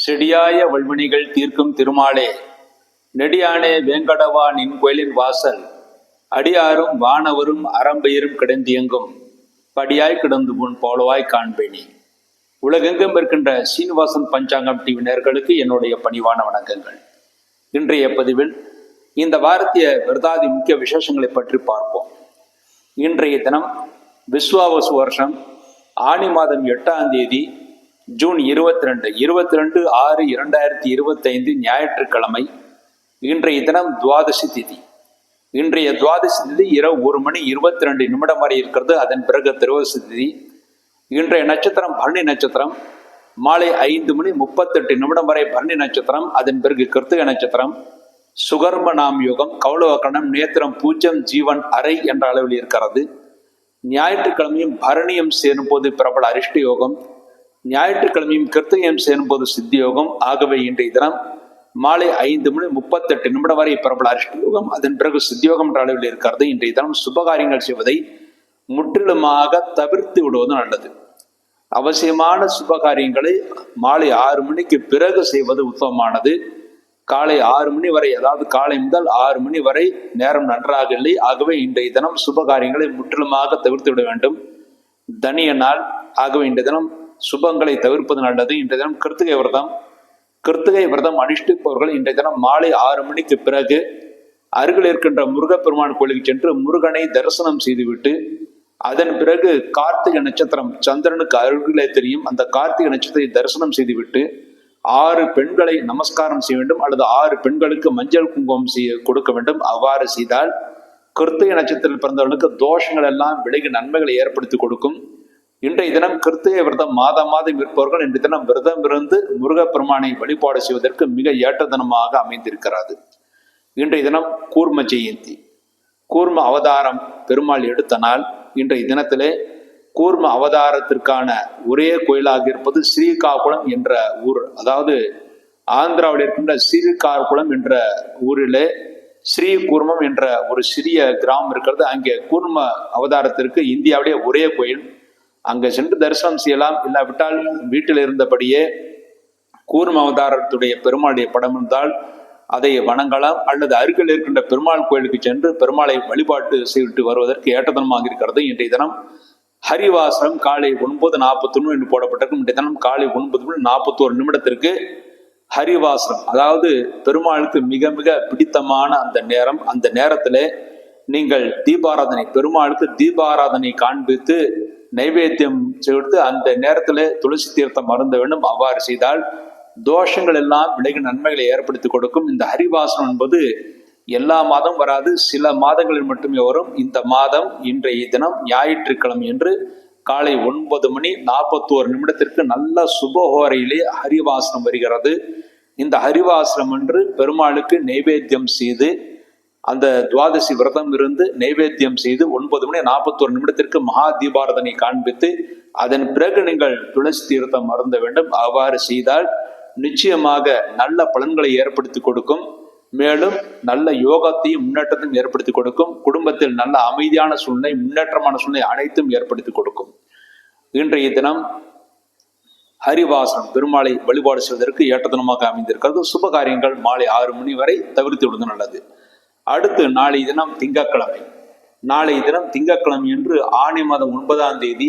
செடியாய வல்வினைகள் தீர்க்கும் திருமாலே, நெடியானே வேங்கடவா நின் கோயிலின் வாசல், அடியாரும் வானவரும் அறம்பெயரும் கிடந்தியங்கும் படியாய் கிடந்து முன் போலவாய் காண்பேனே. உலகெங்கும் இருக்கின்ற சீனிவாசன் பஞ்சாங்கம் டிவி நேயர்களுக்கு என்னுடைய பணிவான வணக்கங்கள். இன்றைய பதிவில் இந்த வாரத்திய விரதாதி முக்கிய விசேஷங்களை பற்றி பார்ப்போம். இன்றைய தினம் விஸ்வாவசு வருஷம் ஆனி மாதம் 8ஆம் தேதி ஜூன் 22/6/2025 ஞாயிற்றுக்கிழமை. இன்றைய தினம் துவாதசி திதி. இன்றைய துவாதசி திதி இரவு 1:22 வரை இருக்கிறது. அதன் பிறகு திரோதசி திதி. இன்றைய நட்சத்திரம் பரணி நட்சத்திரம். மாலை 5:38 வரை பரணி நட்சத்திரம். அதன் பிறகு கிருத்திகை நட்சத்திரம். சுகர்ம நாம் யோகம், கௌளவக்கணம், நேத்திரம், பூஜ்யம், ஜீவன் அறை என்ற அளவில் இருக்கிறது. ஞாயிற்றுக்கிழமையும் பரணியும் சேரும் போது பிரபல அரிஷ்ட யோகம், ஞாயிற்றுக்கிழமையும் கிருத்திகையும் சேரும் போது சித்தி யோகம். ஆகவே இன்றைய தினம் மாலை 5:38 வரை பிரபல அரிஷ்ட யோகம், அதன் பிறகு சித்தியோகம் என்ற அளவில் இருக்கிறது. இன்றைய தினம் சுபகாரியங்கள் செய்வதை முற்றிலுமாக தவிர்த்து விடுவது நல்லது. அவசியமான சுபகாரியங்களை மாலை 6 மணிக்கு பிறகு செய்வது உத்தமமானது. காலை 6 மணி வரை, அதாவது காலை முதல் 6 மணி வரை நேரம் நன்றாக இல்லை. ஆகவே இன்றைய தினம் சுபகாரியங்களை முற்றிலுமாக தவிர்த்து விட வேண்டும். தனிய நாள். ஆகவே இன்றைய தினம் சுபங்களை தவிர்ப்பது நல்லது. இன்றைய தினம் கிருத்திகை விரதம். கிருத்திகை விரதம் அனுஷ்டிப்பவர்கள் இன்றைய தினம் மாலை 6 மணிக்கு பிறகு அருகில் இருக்கின்ற முருகப்பெருமான் கோயிலுக்கு சென்று முருகனை தரிசனம் செய்துவிட்டு, அதன் பிறகு கார்த்திகை நட்சத்திரம் சந்திரனுக்கு அருகிலே தெரியும் அந்த கார்த்திகை நட்சத்திரத்தை தரிசனம் செய்துவிட்டு 6 பெண்களை நமஸ்காரம் செய்ய வேண்டும், அல்லது 6 பெண்களுக்கு மஞ்சள் குங்குமம் கொடுக்க வேண்டும். அவ்வாறு செய்தால் கிருத்திகை நட்சத்திரத்தில் பிறந்தவர்களுக்கு தோஷங்கள் எல்லாம் விலகி நன்மைகளை ஏற்படுத்தி கொடுக்கும். இன்றைய தினம் கிருத்திகை விரதம் மாதம் இருப்பவர்கள் இன்றைய தினம் விரதம் இருந்து முருகப்பெருமானை வழிபாடு செய்வதற்கு மிக ஏற்ற தினமாக அமைந்திருக்கிறது. இன்றைய தினம் கூர்ம ஜெயந்தி. கூர்ம அவதாரம் பெருமாள் எடுத்த நாள். இன்றைய தினத்திலே கூர்ம அவதாரத்திற்கான ஒரே கோயிலாக இருப்பது ஸ்ரீகாகுளம் என்ற ஊர், அதாவது ஆந்திராவில் இருக்கின்ற ஸ்ரீகாகுளம் என்ற ஊரிலே ஸ்ரீ கூர்மம் என்ற ஒரு சிறிய கிராமம் இருக்கிறது. அங்கே கூர்ம அவதாரத்திற்கு இந்தியாவிலேயே ஒரே கோயில். அங்கே சென்று தரிசனம் செய்யலாம். இல்லாவிட்டால் வீட்டில் இருந்தபடியே கூர்ம அவதாரத்துடைய பெருமாளுடைய படம் இருந்தால் அதை வணங்கலாம், அல்லது அருகில் இருக்கின்ற பெருமாள் கோயிலுக்கு சென்று பெருமாளை வழிபாட்டு செய்துவிட்டு வருவதற்கு ஏற்றதனமாக இருக்கிறது. இன்றைய தினம் ஹரிவாசனம் காலை 9:41 என்று போடப்பட்டிருக்கும். இன்றைய தினம் காலை 9:41 ஹரிவாசனம், அதாவது பெருமாளுக்கு மிக மிக பிடித்தமான அந்த நேரம். அந்த நேரத்தில் நீங்கள் தீபாராதனை, பெருமாளுக்கு தீபாராதனை காண்பித்து நைவேத்தியம் செய்து அந்த நேரத்தில் துளசி தீர்த்தம் அருந்த வேண்டும். அவ்வாறு செய்தால் தோஷங்கள் எல்லாம் விலகி நன்மைகளை ஏற்படுத்தி கொடுக்கும். இந்த ஹரிவாசனம் என்பது எல்லா மாதம் வராது, சில மாதங்களில் மட்டுமே வரும். இந்த மாதம் இன்றைய தினம் ஞாயிற்றுக்கிழமை என்று காலை 9:41 நல்ல சுபஹோரையிலே ஹரிவாசனம் வருகிறது. இந்த ஹரிவாசனம் என்று பெருமாளுக்கு நைவேத்தியம் செய்து, அந்த துவாதசி விரதம் இருந்து நைவேத்தியம் செய்து 9:41 மகா தீபாரதனை காண்பித்து அதன் பிறகு நீங்கள் துளசி தீர்த்தம் அருந்த வேண்டும். அவ்வாறு செய்தால் நிச்சயமாக நல்ல பலன்களை ஏற்படுத்தி கொடுக்கும். மேலும் நல்ல யோகத்தையும் முன்னேற்றத்தையும் ஏற்படுத்தி கொடுக்கும். குடும்பத்தில் நல்ல அமைதியான சூழ்நிலை, முன்னேற்றமான சூழ்நிலை அனைத்தும் ஏற்படுத்தி கொடுக்கும். இன்றைய தினம் ஹரிவாசனம் பெருமாளை வழிபாடு செய்வதற்கு ஏற்ற தினமாக அமைந்திருக்கிறது. சுபகாரியங்கள் மாலை 6 மணி வரை தவிர்த்து விடுவது நல்லது. அடுத்து நாளை தினம் திங்கட்கிழமை. நாளை தினம் திங்கட்கிழமை என்று ஆனி மாதம் 9ஆம் தேதி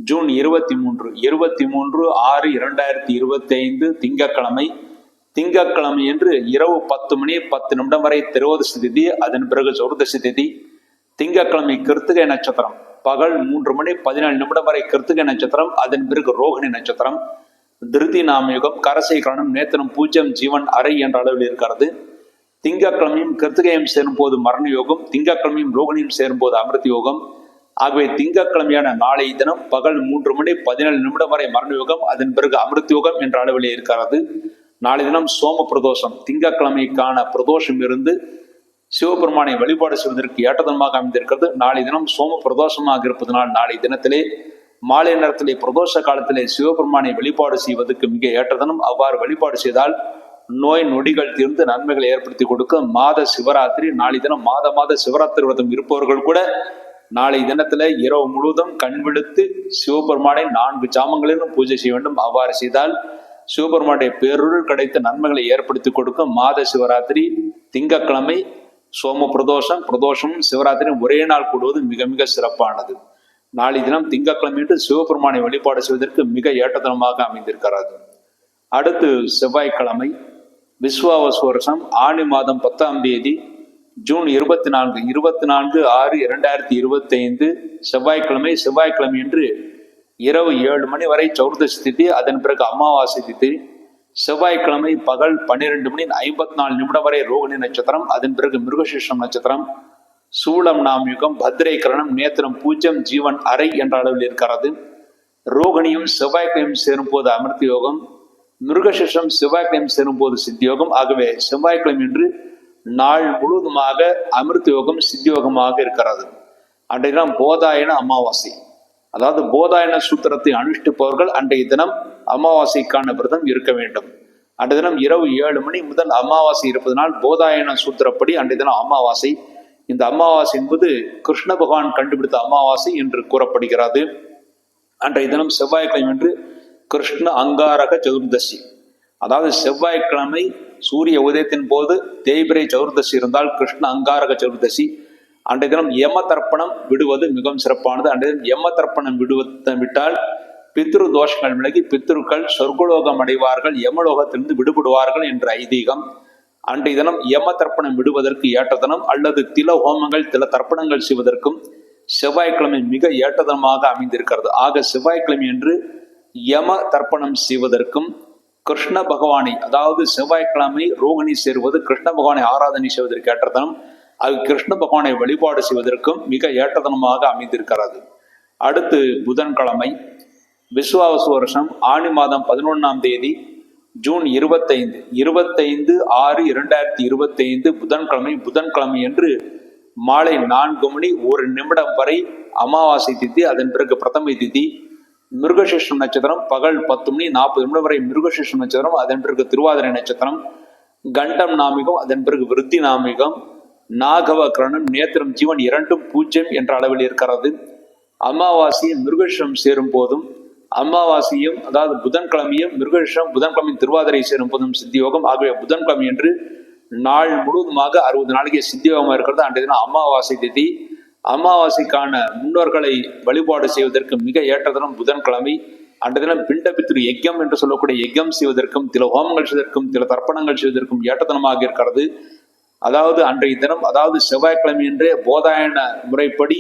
ஜூன் 23/6/2025 திங்கட்கிழமை. திங்கட்கிழமை என்று இரவு 10:10 வரை திரோதசி திதி, அதன் பிறகு சதுர்தசி திதி. திங்கட்கிழமை கிருத்திகை நட்சத்திரம். பகல் 3:17 வரை கிருத்திகை நட்சத்திரம், அதன் பிறகு ரோகிணி நட்சத்திரம். திருதி நாமயுகம், கரசை கரணம், நேத்திரம், பூஜ்யம், ஜீவன் அறை என்ற அளவில் இருக்கிறது. திங்கட்கிழமையும் கிருத்திகையும் சேரும் போது மரண யோகம், திங்கட்கிழமையும் ரோகிணியும் சேரும் போது அமிர்த யோகம். ஆகவே திங்கட்கிழமையான நாளை தினம் பகல் 3:17 வரை மரண யோகம், அதன் பிறகு அமிர்த யோகம் என்ற அளவிலே இருக்கிறது. நாளை தினம் சோம பிரதோஷம். திங்கட்கிழமைக்கான பிரதோஷம் இருந்து சிவபெருமானை வழிபாடு செய்வதற்கு ஏற்றதனமாக அமைந்திருக்கிறது. நாளை தினம் சோம பிரதோஷமாக இருப்பதனால் நாளை தினத்திலே மாலை நேரத்திலே பிரதோஷ காலத்திலே சிவபெருமானை வழிபாடு செய்வதற்கு மிக ஏற்றதனம். அவ்வாறு வழிபாடு செய்தால் நோய் நொடிகள் தீர்ந்து நன்மைகளை ஏற்படுத்தி கொடுக்க. மாத சிவராத்திரி. நாளை தினம் மாத சிவராத்திரி விரதம் இருப்பவர்கள் கூட நாளை தினத்துல இரவு முழுவதும் கண் விழுத்து சிவபெருமானை 4 ஜாமங்களிலும் பூஜை செய்ய வேண்டும். அவ்வாறு செய்தால் சிவபெருமானுடைய பேருள் கிடைத்த நன்மைகளை ஏற்படுத்தி கொடுக்கும் மாத சிவராத்திரி திங்கட்கிழமை சோம பிரதோஷம், பிரதோஷமும் சிவராத்திரியும் ஒரே நாள் கூடுவது மிக மிக சிறப்பானது. நாளை தினம் திங்கட்கிழமை என்று சிவபெருமானை வழிபாடு செய்வதற்கு மிக ஏற்றதனமாக அமைந்திருக்கிறது. அடுத்து செவ்வாய்க்கிழமை விஸ்வாவசு வருஷம் ஆணி மாதம் 10ஆம் தேதி ஜூன் 24/6/2025 செவ்வாய்க்கிழமை. செவ்வாய்க்கிழமை என்று இரவு 7 மணி வரை சௌர்தசி திதி, அதன் பிறகு அமாவாசை திதி. செவ்வாய்க்கிழமை பகல் 12:54 வரை ரோகிணி நட்சத்திரம், அதன் பிறகு மிருகசீர்ஷம் நட்சத்திரம். சூலம் நாமயுகம், பத்ரை கரணம், நேத்திரம் பூஜ்யம், ஜீவன் அரை என்ற அளவில் இருக்கிறது. ரோகிணியும் செவ்வாய்க்கிழமையும் சேரும் போது அமிர்த யோகம், மிருகசீர்ஷம் செவ்வாய்க்கிழமை சேரும் போது சித்தியோகம். ஆகவே செவ்வாய்க்கிழமை என்று நாள் முழுவதுமாக அமிர்த யோகம் சித்தியோகமாக இருக்கிறது. அன்றைய தினம் போதாயன அமாவாசை, அதாவது போதாயன சூத்திரத்தை அனுஷ்டிப்பவர்கள் அன்றைய தினம் அமாவாசைக்கான விரதம் இருக்க வேண்டும். அன்றைய தினம் இரவு 7 மணி முதல் அமாவாசை இருப்பதனால் போதாயன சூத்திரப்படி அன்றைய தினம் அமாவாசை. இந்த அமாவாசை என்பது கிருஷ்ண பகவான் கண்டுபிடித்த அமாவாசை என்று கூறப்படுகிறது. அன்றைய தினம் செவ்வாய்க்கிழமை என்று கிருஷ்ண அங்காரக சதுர்தசி, அதாவது செவ்வாய்க்கிழமை சூரிய உதயத்தின் போது தேய்பிரை சதுர்தசி இருந்தால் கிருஷ்ண அங்காரக சதுர்தசி. அன்றைய தினம் யம தர்ப்பணம் விடுவது மிகவும் சிறப்பானது. அன்றைய தினம் யம தர்ப்பணம் விட்டால் பித்ரு தோஷங்கள் விலகி பித்ருக்கள் சொர்க்கலோகம் அடைவார்கள், யமலோகத்திலிருந்து விடுபடுவார்கள் என்ற ஐதீகம். அன்றைய தினம் யம தர்ப்பணம் விடுவதற்கு ஏற்ற தினம், அல்லது தில ஹோமங்கள் தில தர்ப்பணங்கள் செய்வதற்கும் செவ்வாய்க்கிழமை மிக ஏற்றதனமாக அமைந்திருக்கிறது. ஆக செவ்வாய்க்கிழமை என்று யம தர்ப்பணம் செய்வதற்கும் கிருஷ்ண பகவானை, அதாவது செவ்வாய்க்கிழமை ரோகிணி சேருவது கிருஷ்ண பகவானை ஆராதனை செய்வதற்கு ஏற்றதனம், அது கிருஷ்ண பகவானை வழிபாடு செய்வதற்கும் மிக ஏற்றதனமாக அமைந்திருக்கிறது. அடுத்து புதன்கிழமை விஸ்வாவசு வருஷம் ஆணி மாதம் 11ஆம் தேதி ஜூன் 25/6/2025 புதன்கிழமை. புதன்கிழமை என்று மாலை 4 மணி 1 நிமிடம் வரை அமாவாசை திதி, அதன் பிறகு பிரதமை திதி. மிருகசீர்ஷம் நட்சத்திரம் பகல் 10 மணி 40 நிமிடம் வரை மிருகசீர்ஷம் நட்சத்திரம், அதன் பிறகு திருவாதிரை நட்சத்திரம். கண்டம் நாமிகம், அதன் பிறகு விருத்தி நாமிகம். நாகவ கிரணம், நேத்திரம், ஜீவன் இரண்டும் பூஜ்யம் என்ற அளவில் இருக்கிறது. அமாவாசை மிருகசீர்ஷம் சேரும் போதும், அமாவாசையும் அதாவது புதன்கிழமையும் மிருகசீர்ஷம் புதன்கிழமையும் திருவாதிரை சேரும் போதும் சித்தியோகம். ஆகவே புதன்கிழமை என்று நாள் முழுவதுமாக 60 நாளைக்கு சித்தியோகமாக இருக்கிறது. அன்றைய தினம் அமாவாசை திதி. அமாவாசைக்கான முன்னோர்களை வழிபாடு செய்வதற்கு மிக ஏற்ற தினம் புதன்கிழமை. அன்றைய தினம் பிண்ட பித்ரு யஜ்யம் என்று சொல்லக்கூடிய யஜ்யம் செய்வதற்கும் தில ஹோமங்கள் செய்வதற்கும் தில தர்ப்பணங்கள் செய்வதற்கும் ஏற்ற தினமாக இருக்கிறது. அதாவது அன்றைய தினம், அதாவது செவ்வாய்க்கிழமை என்றே போதாயன முறைப்படி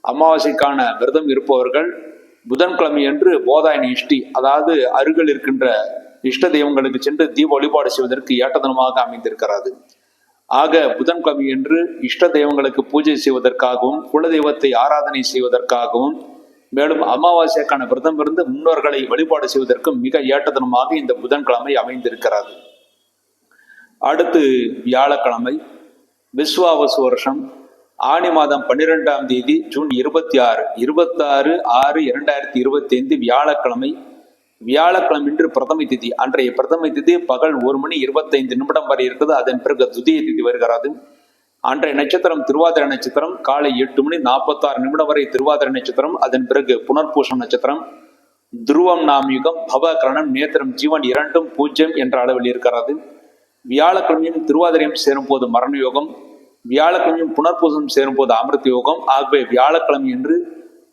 அமாவாசைக்கான விரதம் இருப்பவர்கள் புதன்கிழமை என்று போதாயன இஷ்டி, அதாவது அருகில் இருக்கின்ற இஷ்ட தெய்வங்களுக்கு சென்று தீப வழிபாடு செய்வதற்கு ஏற்ற தினமாக அமைந்திருக்கிறது. ஆக புதன்கிழமை என்று இஷ்ட தெய்வங்களுக்கு பூஜை செய்வதற்காகவும் குலதெய்வத்தை ஆராதனை செய்வதற்காகவும் மேலும் அமாவாசைக்கான விரதம் இருந்து முன்னோர்களை வழிபாடு செய்வதற்கும் மிக ஏற்ற தினமாக இந்த புதன்கிழமை அமைந்திருக்கிறது. அடுத்து வியாழக்கிழமை விஸ்வாவசு வருஷம் ஆணி மாதம் 12ஆம் தேதி ஜூன் 26/6/2025 வியாழக்கிழமை. வியாழக்கிழமை இன்று பிரதமை திதி. அன்றைய பிரதமை திதி பகல் 1 மணி 25 நிமிடம் வரை இருக்குது. அதன் பிறகு துதிய திதி வருகிறது. அன்றைய நட்சத்திரம் திருவாதிரை நட்சத்திரம், காலை 8 மணி 46 நிமிடம் வரை திருவாதிரை நட்சத்திரம், அதன் பிறகு புனர்பூசம் நட்சத்திரம். துருவம் நாமயுகம், பவ கரணம், நேத்திரம், ஜீவன் இரண்டும் பூஜ்யம் என்ற அளவில் இருக்கிறது. வியாழக்கிழமையும் திருவாதிரையும் சேரும் போது மரண யோகம், வியாழக்கிழமையும் புனர்பூசம் சேரும் போது அமிர்த யோகம். ஆகவே வியாழக்கிழமை என்று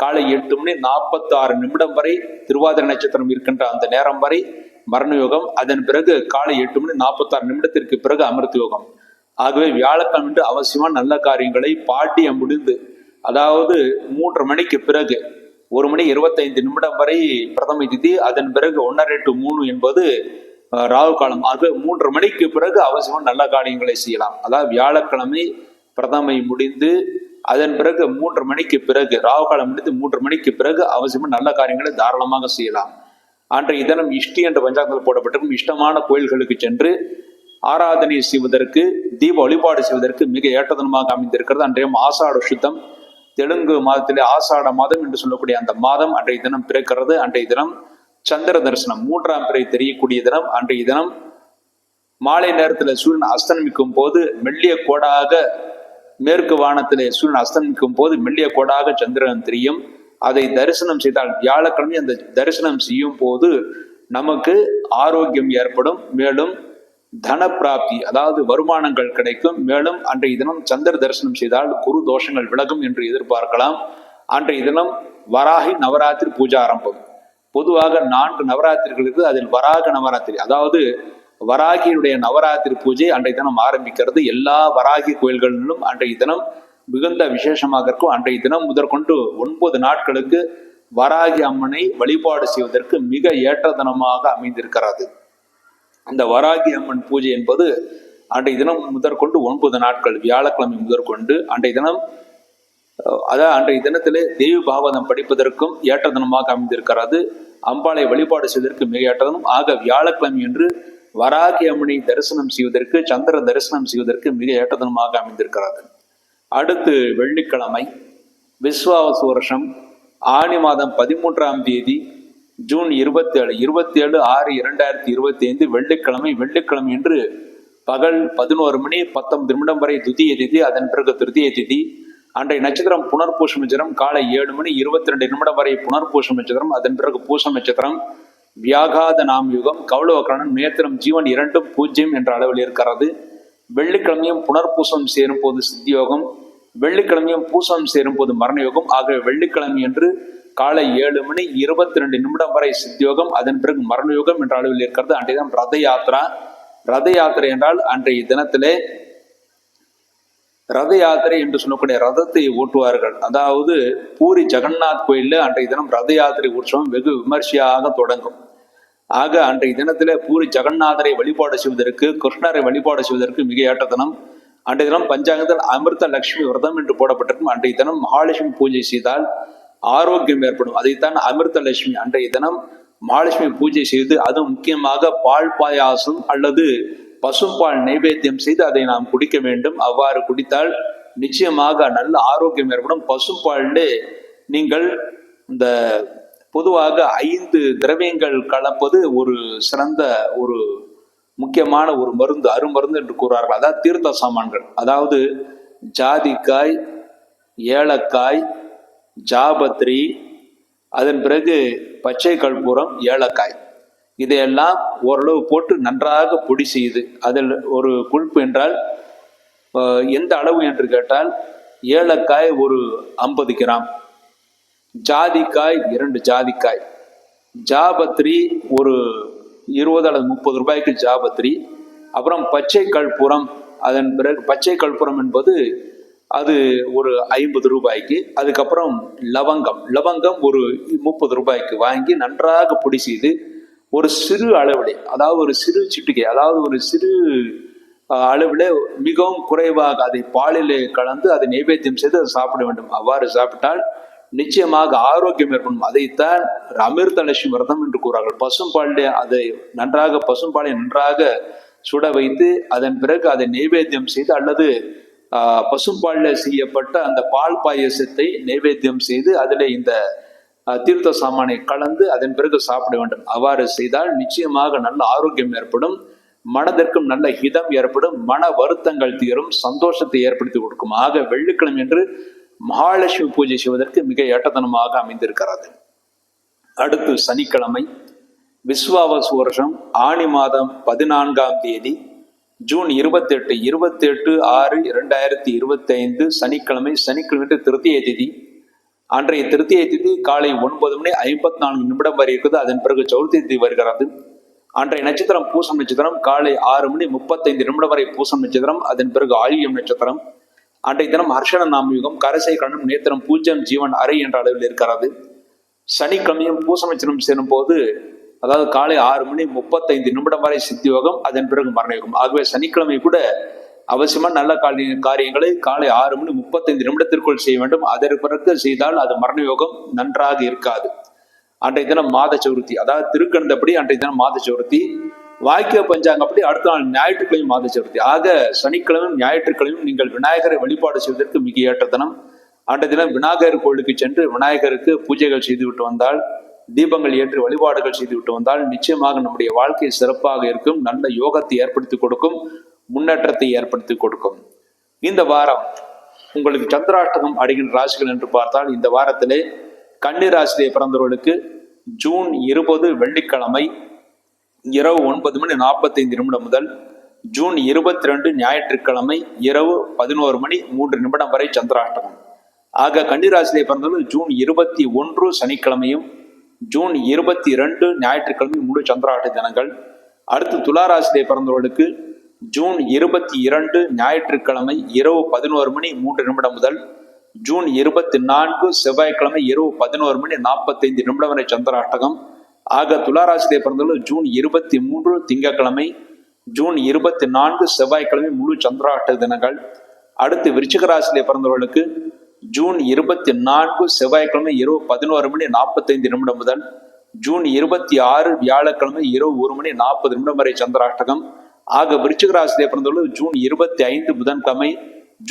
காலை 8 மணி 46 நிமிடம் வரை திருவாதிரை நட்சத்திரம் இருக்கின்ற அந்த நேரம் வரை மரண யோகம், அதன் பிறகு காலை 8 மணி 46 நிமிடத்திற்கு பிறகு அமிர்த யோகம். ஆகவே வியாழக்கிழமை என்று அவசியமான நல்ல காரியங்களை பாட்டியம் முடிந்து, அதாவது 3 மணிக்கு பிறகு 1 மணி 25 நிமிடம் வரை பிரதமை திதி, அதன் பிறகு 1:30 to 3 என்பது ராகு காலம். ஆக 3 மணிக்கு பிறகு அவசியமான நல்ல காரியங்களை செய்யலாம். அதாவது வியாழக்கிழமை பிரதமை முடிந்து அதன் பிறகு 3 மணிக்கு பிறகு ராகு காலம் முடிந்து 3 மணிக்கு பிறகு அவசியமான நல்ல காரியங்களை தாராளமாக செய்யலாம். அன்றைய தினம் இஷ்டி என்ற பஞ்சாங்கத்தில் போடப்பட்டிருக்கும் இஷ்டமான கோயில்களுக்கு சென்று ஆராதனை செய்வதற்கு தீப வழிபாடு செய்வதற்கு மிக ஏற்றதனமாக அமைந்திருக்கிறது. அன்றைய ஆசாட சுத்தம், தெலுங்கு மாதத்திலே ஆசாட மாதம் என்று சொல்லக்கூடிய அந்த மாதம் அன்றைய தினம் பிறக்கிறது. அன்றைய தினம் சந்திர தரிசனம் 3ஆம் பிறை தெரியக்கூடிய தினம். அன்றைய தினம் மாலை நேரத்தில் சூரியன் அஸ்தமிக்கும் போது மெல்லிய கோடாக மேற்கு வானத்திலே சூரியன் அஸ்தமிக்கும் போது மெல்லிய கோடாக சந்திரன் தெரியும். அதை தரிசனம் செய்தால் வியாழக்கிழமை அந்த தரிசனம் செய்யும் போது நமக்கு ஆரோக்கியம் ஏற்படும், மேலும் தன பிராப்தி அதாவது வருமானங்கள் கிடைக்கும். மேலும் அன்றைய தினம் சந்திர தரிசனம் செய்தால் குரு தோஷங்கள் விலகும் என்று எதிர்பார்க்கலாம். அன்றைய தினம் வராகி நவராத்திரி பூஜை ஆரம்பம். பொதுவாக 4 நவராத்திரிகள் இருக்குது. அதில் வராக நவராத்திரி அதாவது வராகியுடைய நவராத்திரி பூஜை அன்றைய தினம் ஆரம்பிக்கிறது. எல்லா வராகி கோயில்களிலும் அன்றைய தினம் மிகுந்த விசேஷமாக இருக்கும். அன்றைய தினம் முதற்கொண்டு 9 நாட்களுக்கு வராகி அம்மனை வழிபாடு செய்வதற்கு மிக ஏற்ற தினமாக அமைந்திருக்கிறது. அந்த வராகி அம்மன் பூஜை என்பது அன்றைய தினம் முதற்கொண்டு 9 நாட்கள் வியாழக்கிழமை முதற்கொண்டு அன்றைய தினம் அன்றைய தினத்திலே தேவி பாகவதம் படிப்பதற்கும் ஏற்ற தினமாக அமைந்திருக்கிறது. அம்பாளை வழிபாடு செய்வதற்கு மிக ஏற்ற தினம். ஆக வியாழக்கிழமை என்று வராகி அம்மனை தரிசனம் செய்வதற்கு சந்திர தரிசனம் செய்வதற்கு மிக ஏற்ற தினமாக அமைந்திருக்கிறது. அடுத்து வெள்ளிக்கிழமை விஸ்வாவசு வருஷம் ஆனி மாதம் 13ஆம் தேதி ஜூன் 27/6/2025 வெள்ளிக்கிழமை. வெள்ளிக்கிழமை என்று பகல் 11 மணி 19 நிமிடம் வரை துதிய திதி, அதன் பிறகு திருத்திய திதி. அன்றைய நட்சத்திரம் புனர்பூச நட்சத்திரம். காலை 7 மணி 22 நிமிடம் வரை புனர்பூச நட்சத்திரம், அதன் பிறகு பூச நட்சத்திரம். வியாகாத நாம் யுகம், கௌளவக்கரணம், நேத்திரம், ஜீவன் 2 0 என்ற அளவில் இருக்கிறது. வெள்ளிக்கிழமையும் புனர்பூசம் சேரும் போது சித்தியோகம், வெள்ளிக்கிழமையும் பூசம் சேரும் போது மரணயோகம். ஆகவே வெள்ளிக்கிழமை என்று காலை 7 மணி 22 நிமிடம் வரை சித்தியோகம், அதன் பிறகு மரணயோகம் என்ற அளவில் இருக்கிறது. அன்றைய தினம் ரத யாத்திரா. ரத யாத்திரை என்றால் அன்றைய தினத்திலே ரத யாத்திரை என்று சொல்லக்கூடிய ரதத்தை ஓட்டுவார்கள். அதாவது பூரி ஜெகநாத் கோயிலில் அன்றைய தினம் ரத யாத்திரை உற்சவம் வெகு விமர்சையாக தொடங்கும். ஆக அன்றைய தினத்திலே பூரி ஜெகநாதரை வழிபாடு செய்வதற்கு, கிருஷ்ணரை வழிபாடு செய்வதற்கு மிக ஏற்ற தினம். அன்றைய தினம் பஞ்சாங்கத்தில் அமிர்த லட்சுமி விரதம் என்று போடப்பட்டிருக்கும். அன்றைய தினம் மகாலட்சுமி பூஜை செய்தால் ஆரோக்கியம் ஏற்படும். அதைத்தான் அமிர்த லட்சுமி. அன்றைய தினம் மகாலட்சுமி பூஜை செய்து, அது முக்கியமாக பால் பாயாசம் அல்லது பசும்பால் நைவேத்தியம் செய்து அதை நாம் குடிக்க வேண்டும். அவ்வாறு குடித்தால் நிச்சயமாக நல்ல ஆரோக்கியம் ஏற்படும். பசும்பாலிலே நீங்கள் இந்த பொதுவாக 5 திரவியங்கள் கலப்பது ஒரு சிறந்த ஒரு முக்கியமான ஒரு மருந்து, அருமருந்து என்று கூறுவார்கள். அதாவது தீர்த்த சாமான்கள், அதாவது ஜாதிக்காய், ஏலக்காய், ஜாபத்ரி, அதன் பிறகு பச்சை கற்பூரம், ஏலக்காய், இதையெல்லாம் ஓரளவு போட்டு நன்றாக பொடி செய்து, அதில் ஒரு குறிப்பு என்றால் எந்த அளவு என்று கேட்டால் ஏலக்காய் ஒரு 50 கிராம், ஜாதிக்காய் 2 ஜாதிக்காய், ஜாபத்ரி ஒரு 20 அல்லது 30 ரூபாய்க்கு ஜாபத்ரி, அப்புறம் பச்சை கற்பூரம். அதன் பிறகு பச்சை கற்பூரம் என்பது அது ஒரு 50 ரூபாய்க்கு. அதுக்கப்புறம் லவங்கம் ஒரு 30 ரூபாய்க்கு வாங்கி நன்றாக பொடி செய்து ஒரு சிறு அளவிலே, அதாவது ஒரு சிறு சிட்டிகை, அதாவது ஒரு சிறு அளவிலே மிகவும் குறைவாக அதை பாலிலே கலந்து அதை நைவேத்தியம் செய்து அதை சாப்பிட வேண்டும். அவ்வாறு சாப்பிட்டால் நிச்சயமாக ஆரோக்கியம் ஏற்படும். அதைத்தான் அமிர்த லட்சுமி விரதம் என்று கூறார்கள். பசும்பாலிலே அதை பசும்பாலை நன்றாக சுட வைத்து அதன் பிறகு அதை நைவேத்தியம் செய்து, அல்லது பசும்பாலில் செய்யப்பட்ட அந்த பால் பாயசத்தை நைவேத்தியம் செய்து அதில் இந்த தீர்த்த சாமானை கலந்து அதன் பிறகு சாப்பிட வேண்டும். அவ்வாறு செய்தால் நிச்சயமாக நல்ல ஆரோக்கியம் ஏற்படும், மனதிற்கும் நல்ல ஹிதம் ஏற்படும், மன வருத்தங்கள் தீரும், சந்தோஷத்தை ஏற்படுத்தி கொடுக்கும். ஆக வெள்ளிக்கிழமை என்று மகாலட்சுமி பூஜை செய்வதற்கு மிக ஏற்றத்தனமாக அமைந்திருக்கிறது. அடுத்து சனிக்கிழமை விஸ்வாவசு வருஷம் ஆனி மாதம் 14ஆம் தேதி ஜூன் 28/6/2025 சனிக்கிழமை. சனிக்கிழமை திருத்திய திதி. அன்றைய திருத்திய திதி காலை 9 மணி 54 நிமிடம் வரை இருக்குது. அதன் பிறகு சௌர்த்தி திதி வருகிறது. அன்றைய நட்சத்திரம் பூசம் நட்சத்திரம். காலை 6 மணி 35 நிமிடம் வரை பூசம் நட்சத்திரம், அதன் பிறகு ஆயில்யம் நட்சத்திரம். அன்றைய தினம் ஹர்ஷண நாமயுகம், கரசை கண்ணம், நேத்திரம் 0 ஜீவன் அரை என்ற அளவில் இருக்கிறது. சனிக்கிழமையும் பூசம் நட்சத்திரம் சேரும் போது, அதாவது காலை 6 மணி 35 நிமிடம் வரை சித்தியோகம், அதன் பிறகு மரணயோகம். ஆகவே சனிக்கிழமை கூட அவசியமான நல்ல காரியங்களை காலை 6 மணி 35 நிமிடத்திற்குள் செய்ய வேண்டும். அதற்கு பிறகு செய்தால் அது மரணயோகம் நன்றாக இருக்காது. அன்றைய தினம் மாத சதுர்த்தி, அதாவது திருக்கணிதப்படி அன்றைய தினம் மாத சதுர்த்தி, வாக்கிய பஞ்சாங்கப்படி அடுத்த நாள் ஞாயிற்றுக்கிழமை மாத சதுர்த்தி. ஆக சனிக்கிழமையும் ஞாயிற்றுக்கிழமையும் நீங்கள் விநாயகரை வழிபாடு செய்வதற்கு மிக ஏற்ற தினம். அன்றைய தினம் விநாயகர் கோயிலுக்கு சென்று விநாயகருக்கு பூஜைகள் செய்துவிட்டு வந்தால், தீபங்கள் ஏற்றி வழிபாடுகள் செய்துவிட்டு வந்தால் நிச்சயமாக நம்முடைய வாழ்க்கை சிறப்பாக இருக்கும், நல்ல யோகத்தை ஏற்படுத்தி கொடுக்கும், முன்னேற்றத்தை ஏற்படுத்தி கொடுக்கும். இந்த வாரம் உங்களுக்கு சந்திராஷ்டகம் அடைகின்ற ராசிகள் என்று பார்த்தால், இந்த வாரத்திலே கன்னி ராசியிலே பிறந்தவர்களுக்கு ஜூன் 20 வெள்ளிக்கிழமை இரவு 9:45 முதல் ஜூன் 22 ஞாயிற்றுக்கிழமை இரவு 11:03 வரை சந்திராஷ்டமம். ஆக கன்னிராசியிலே பிறந்தவர்கள் ஜூன் 21 சனிக்கிழமையும் ஜூன் 22 ஞாயிற்றுக்கிழமை முழு சந்திராஷ்ட தினங்கள். அடுத்து துளாராசியிலே பிறந்தவர்களுக்கு ஜூன் 22 ஞாயிற்றுக்கிழமை இரவு 11:03 முதல் ஜூன் 24 செவ்வாய்க்கிழமை இரவு 11:45 வரை சந்திராஷ்டகம். ஆக துளாராசியிலே பிறந்தவர்கள் ஜூன் 23 திங்கட்கிழமை ஜூன் 24 செவ்வாய்க்கிழமை முழு சந்திராஷ்ட தினங்கள். அடுத்து விருச்சிக ராசியிலே பிறந்தவர்களுக்கு ஜூன் 24 செவ்வாய்க்கிழமை இரவு 11:45 முதல் ஜூன் 26 வியாழக்கிழமை இரவு 1:40 வரை சந்திராஷ்டகம். ஆக விருச்சிக ராசியிலே பிறந்தவர்கள் ஜூன் 25 புதன்கிழமை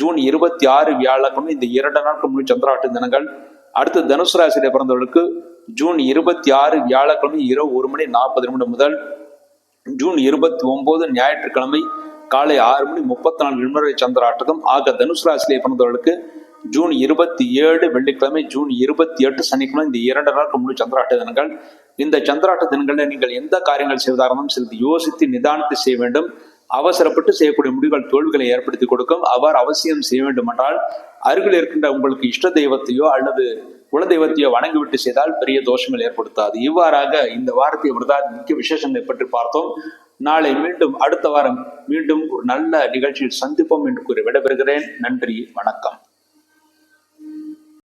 ஜூன் 26 வியாழக்கிழமை இந்த 2 நாட்கள் முழு சந்திராஷ்ட தினங்கள். அடுத்து தனுசு ராசியிலே பிறந்தவர்களுக்கு ஜூன் 26 வியாழக்கிழமை இரவு 1:40 முதல் ஜூன் 29 ஞாயிற்றுக்கிழமை காலை 6:34 வரை சந்திராஷ்டகம். ஆக தனுசு ராசியிலே பிறந்தவர்களுக்கு ஜூன் 27 வெள்ளிக்கிழமை ஜூன் 28 சனிக்கிழமை இந்த 2 நாட்கள் முழு சந்திராஷ்ட தினங்கள். இந்த சந்திராஷ்ட தினங்களில் நீங்கள் எந்த காரியங்கள் செய்வதாகவும் சிறிது யோசித்து நிதானித்து செய்ய வேண்டும். அவசரப்பட்டு செய்யக்கூடிய முடிவுகள் தோல்விகளை ஏற்படுத்தி கொடுக்கும். அவ்வாறு அவசியம் செய்ய வேண்டும் என்றால் அருகில் இருக்கின்ற உங்களுக்கு இஷ்ட தெய்வத்தையோ அல்லது குல தெய்வத்தையோ வணங்கிவிட்டு செய்தால் பெரிய தோஷங்கள் ஏற்படுத்தாது. இவ்வாறாக இந்த வாரத்தை முக்கிய விசேஷங்களை பற்றி பார்த்தோம். நாளை மீண்டும் அடுத்த வாரம் மீண்டும் ஒரு நல்ல நிகழ்ச்சியில் சந்திப்போம் என்று கூறி விடைபெறுகிறேன். நன்றி, வணக்கம்.